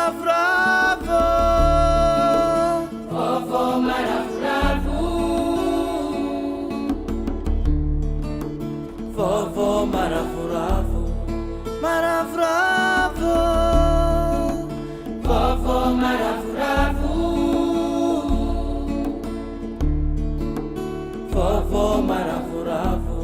maravoravo, vovô maravoravo, vovô maravoravo, maravoravo, vovô maravoravo, vovô maravoravo.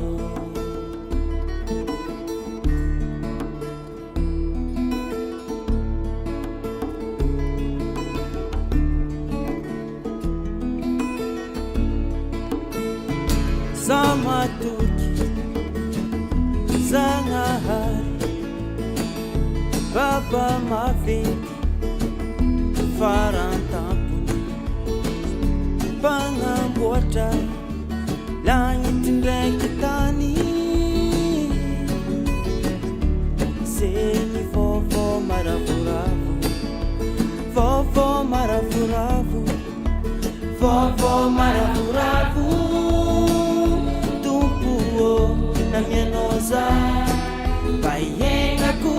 Zamatuki, Zangahari, Baba Mavingi, Farantampuni, Pangamboata, Langit Ndekitani, Seni vovô maravoravo, vovô maravoravo, vovô maravoravo. Na minha noza vaiengaku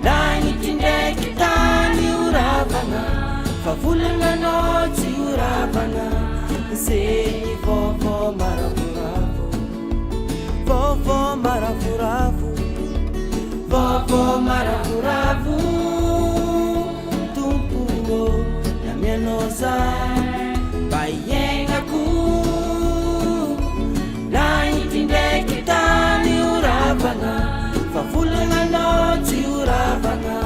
Langit ndekitani uravana Favulana noite uravana Sei vovô maravoravo, vovô maravoravo, vovô maravoravo. Tumpuo na minha noza vaiengaku Favulana noite uravana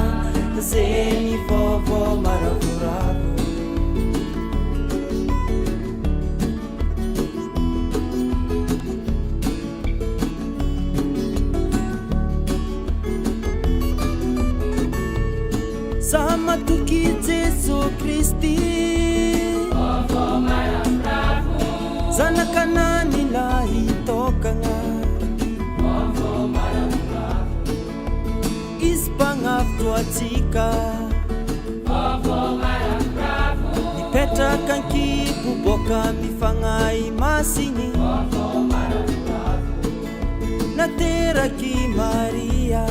Zeni vovô maravoravo. Zamatuki Jesu Kristi, vovô maravoravo, Zanakanani lahi tokanga vovô maravoravo, Ispangaftuatika vovô maravoravo, Nipeta kanki buboka mifangai masini vovô maravoravo, Natera ki Maria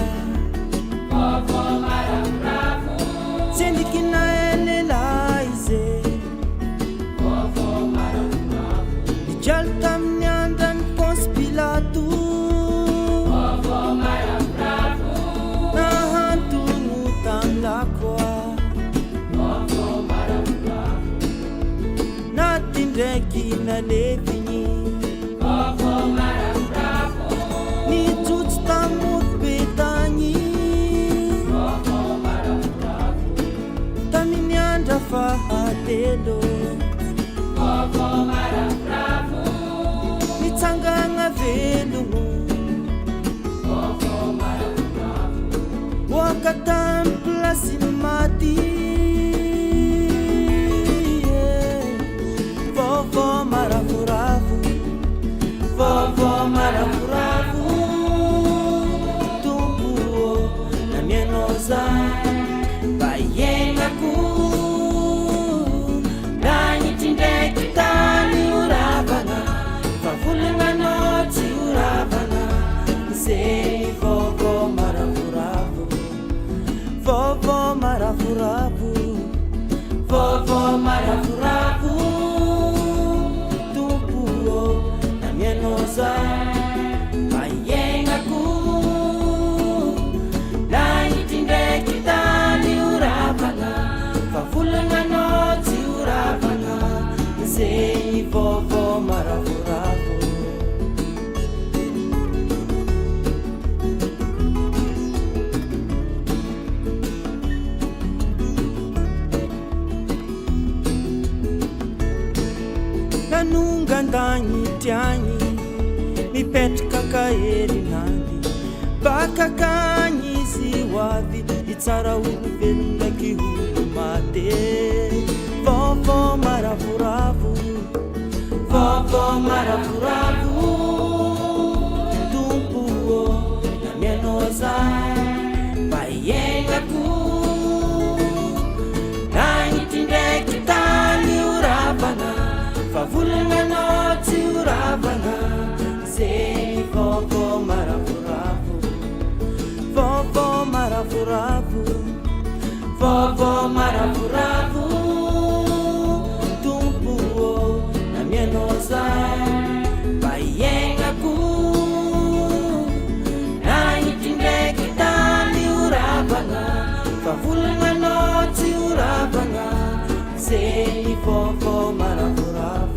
vovô maravoravo, Sendikina elelaize vovô maravoravo, Nijaltam nyandan Pons Pilatu vovô maravoravo, Nahantu ngutang lakwa vovô maravoravo, Natindeki na levinyi vovô maravoravo, Ni tutstamut betanyi vovô maravoravo, Taminyanda fahatelo vovô maravoravo, Nitsanganga velumu vovô maravoravo, Wakatampla sinmati Vovô maravoravo, vovô maravoravo. Tumpuo na minha noza vaiengaku Langit ndekitani uravana Favulana noite uravana Sei vovô maravoravo, vovô maravoravo, vovô maravoravo. Tumpuo na minha noza vaiengaku Langit ndekitani uravana Favulana noite uravana Sei vovô maravoravo. Nanungandanyi tianyi Mipetka kaeri nani Bakakanyi ziwavi Itsara uvelunda kihulu mate Vovô maravoravo, vovô maravoravo. Tumpuo na minha noza vaiengaku Langit ndekitani uravana Favulana noite uravana Sei vovô maravoravo, vovô maravoravo. vovô maravoravo tompo namianao zay mba iainako nagnitry ndraiky tany oravagna fa volonanao tsy oravagna zay vovô maravoravo.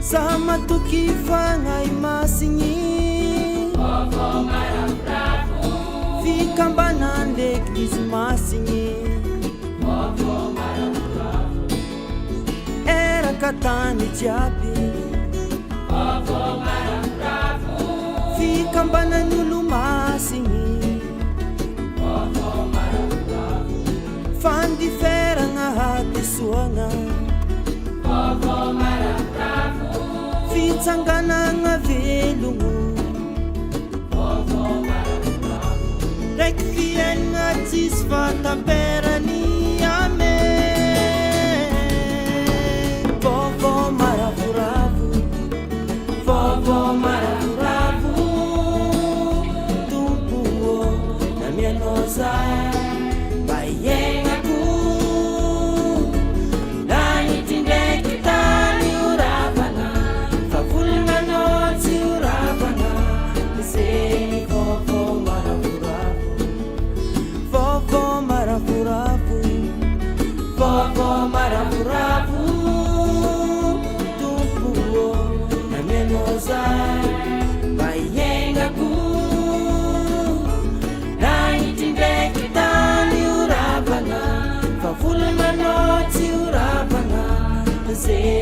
Sa matoky fagnay masigny vovô maravoravo fikambanan l'eglizy masigny vovô maravoravo eraka tany jiaby vovô maravoravo fikambanan'olo masigny vovô maravoravo fandiferagna hatesoagna vovô maravoravo fitsanganagna velogno vovô maravoravo raiky fiainagna tsisy fataperany ame vovô maravoravo vovô maravoravo tompo namianao zay mba iainako nagnitry ndraiky tany oravagna fa volonanao tsy oravagna zay vovô maravoravo vovô maravoravo vovô maravoravo tompo namianao zay mba iainako nagnitry ndraiky tany oravagna fa volonanao tsy oravagna zay